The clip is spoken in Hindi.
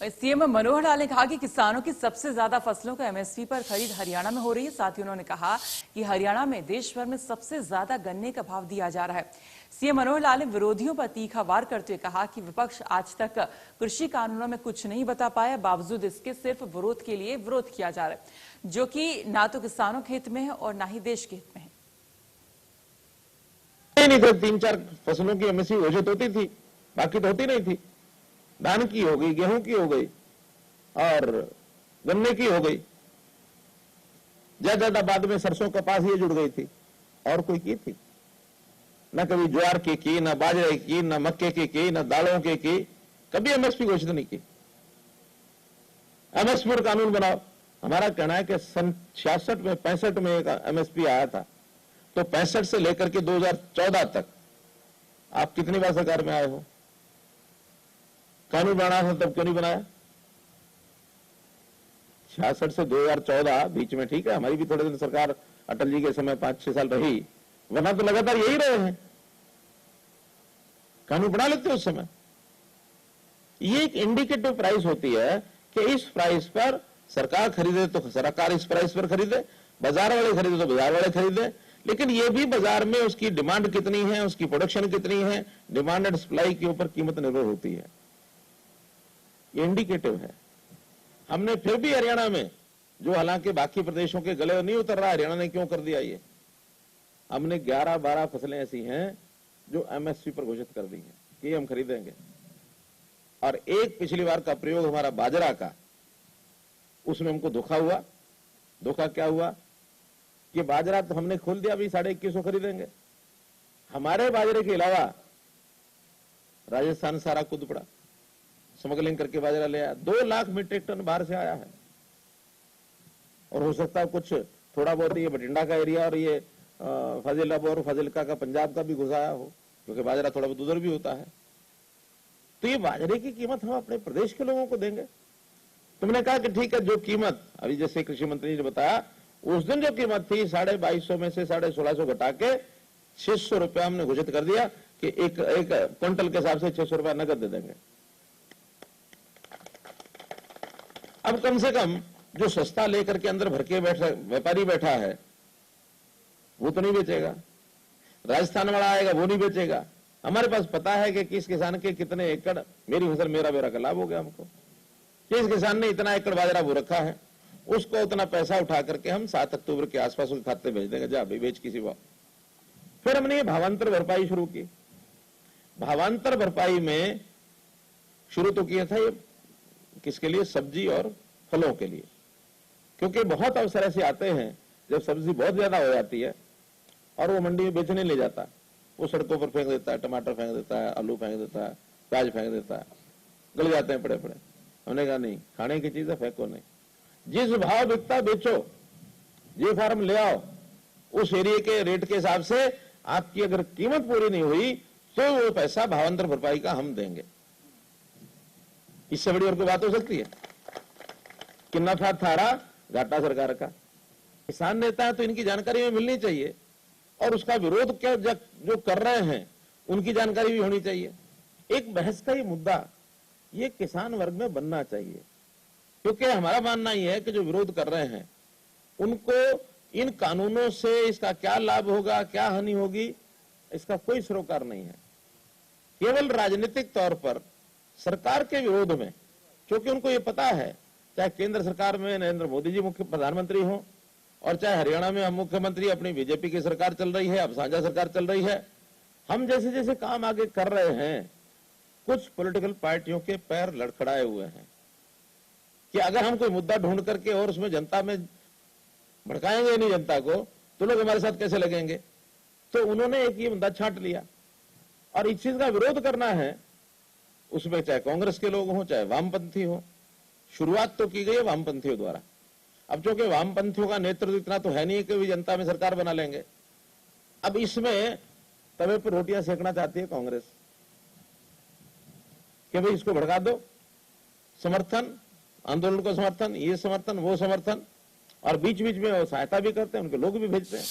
सीएम मनोहर लाल ने कहा कि किसानों की सबसे ज्यादा फसलों का एमएसपी पर खरीद हरियाणा में हो रही है। साथ ही उन्होंने कहा कि हरियाणा में देश भर में सबसे ज्यादा गन्ने का भाव दिया जा रहा है। सीएम मनोहर लाल ने विरोधियों पर तीखा वार करते हुए कहा कि विपक्ष आज तक कृषि कानूनों में कुछ नहीं बता पाया, बावजूद इसके सिर्फ विरोध के लिए विरोध किया जा रहा है, जो कि ना तो किसानों के हित में है और ना ही देश के हित में है। नहीं तो 3-4 फसलों की एमएसपी घोषित होती थी, बाकी तो होती नहीं थी। धान की हो गई, गेहूं की हो गई और गन्ने की हो गई। ज्यादा बाद में सरसों कपास ये जुड़ गई थी, और कोई की थी न। कभी ज्वार की न बाजरे की, न मक्के की, न दालों की। कभी एमएसपी घोषित नहीं की। एमएसपी पर कानून बनाओ। हमारा कहना है कि सन 66 में 65 में एक एमएसपी आया था, तो 65 से लेकर के 2014 तक आप कितनी बार सरकार में आए हो? कानून बनाना था तब क्यों नहीं बनाया? 66 से 2014 बीच में, ठीक है, हमारी भी थोड़े दिन सरकार अटल जी के समय 5-6 साल रही, वरना तो लगातार यही रहे हैं। कानून बना लेते उस समय। ये एक इंडिकेटिव प्राइस होती है कि इस प्राइस पर सरकार खरीदे तो सरकार इस प्राइस पर खरीदे, बाजार वाले खरीदे तो बाजार वाले खरीदे। लेकिन ये भी बाजार में उसकी डिमांड कितनी है, उसकी प्रोडक्शन कितनी है, डिमांड एंड सप्लाई के ऊपर कीमत निर्भर होती है। ये इंडिकेटिव है। हमने फिर भी हरियाणा में, जो हालांकि बाकी प्रदेशों के गले नहीं उतर रहा, हरियाणा ने क्यों कर दिया ये? हमने 11-12 फसलें ऐसी हैं जो एमएसपी पर घोषित कर दी हैं कि हम खरीदेंगे। और एक पिछली बार का प्रयोग हमारा बाजरा का, उसमें हमको धोखा हुआ। धोखा क्या हुआ कि बाजरा तो हमने खोल दिया, अभी 2150 खरीदेंगे। हमारे बाजरे के अलावा राजस्थान सारा कूद पड़ा, स्मगलिंग करके बाजरा ले आया। 2 लाख मीट्रिक टन बाहर से आया है। और हो सकता है कुछ थोड़ा बहुत ये बठिंडा का एरिया और ये फाजिलाबाद और फाजिलका का पंजाब का भी घुसाया हो, क्योंकि बाजरा थोड़ा बहुत उधर भी होता है। तो ये बाजरे की कीमत हम अपने प्रदेश के लोगों को देंगे। तुमने कहा कि ठीक है, जो कीमत अभी जैसे कृषि मंत्री ने बताया, उस दिन जो कीमत थी 2250 में से 1650 घटा के 600 रुपया हमने घोषित कर दिया कि एक क्विंटल के हिसाब से 600 रुपया नकद दे देंगे। अब कम से कम जो सस्ता लेकर के अंदर भर के व्यापारी बैठा है, वो तो नहीं बेचेगा। राजस्थान वाला आएगा, वो नहीं बेचेगा। हमारे पास पता है कि किस किसान के कितने एकड़, मेरी फसल मेरा बेरा का लाभ हो गया हमको। किस किसान ने इतना एकड़ बाजरा बो रखा है, उसको उतना पैसा उठा करके हम 7 अक्टूबर के आसपास उसके खाते भेज देंगे, जा भाई बेच किसी भाव। फिर हमने ये भावांतर भरपाई शुरू की। भावांतर भरपाई में शुरू तो किया था ये किसके लिए? सब्जी और फलों के लिए। क्योंकि बहुत अवसर ऐसे आते हैं जब सब्जी बहुत ज्यादा हो जाती है और वो मंडी में बेचने ले जाता, वो सड़कों पर फेंक देता है, टमाटर फेंक देता है, आलू फेंक देता है, प्याज फेंक देता है, गल जाते हैं पड़े। हमने कहा नहीं, खाने की चीज है, फेंको नहीं। जिस भाव बिकता बेचो, जी फार्म ले आओ, उस एरिया के रेट के हिसाब से आपकी अगर कीमत पूरी नहीं हुई तो वो पैसा भावांतर भरपाई का हम देंगे। इससे बड़ी और कोई बात हो सकती है? कि नफा थारा घाटा सरकार का। किसान नेता है तो इनकी जानकारी हमें मिलनी चाहिए, और उसका विरोध क्या जो कर रहे हैं उनकी जानकारी भी होनी चाहिए। एक बहस का ये मुद्दा ये किसान वर्ग में बनना चाहिए, क्योंकि हमारा मानना यह है कि जो विरोध कर रहे हैं उनको इन कानूनों से इसका क्या लाभ होगा, क्या हानि होगी, इसका कोई सरोकार नहीं है। केवल राजनीतिक तौर पर सरकार के विरोध में, क्योंकि उनको ये पता है चाहे केंद्र सरकार में नरेंद्र मोदी जी मुख्य प्रधानमंत्री हो और चाहे हरियाणा में हम मुख्यमंत्री, अपनी बीजेपी की सरकार चल रही है, अब साझा सरकार चल रही है, हम जैसे जैसे काम आगे कर रहे हैं, कुछ पॉलिटिकल पार्टियों के पैर लड़खड़ाए हुए हैं कि अगर हम कोई मुद्दा ढूंढ करके और उसमें जनता में भड़काएंगे नहीं जनता को, तो लोग हमारे साथ कैसे लगेंगे। तो उन्होंने एक ये मुद्दा छांट लिया और इस चीज का विरोध करना है। उसमें चाहे कांग्रेस के लोग हों, चाहे वामपंथी हो। शुरुआत तो की गई है वामपंथियों द्वारा। अब चूंकि वामपंथियों का नेतृत्व इतना तो है नहीं कि भी जनता में सरकार बना लेंगे। अब इसमें तवे पर रोटियां सेकना चाहती है कांग्रेस कि भाई इसको भड़का दो, समर्थन, आंदोलन को समर्थन, ये समर्थन, वो समर्थन, और बीच बीच में वो सहायता भी करते हैं, उनके लोग भी भेजते हैं।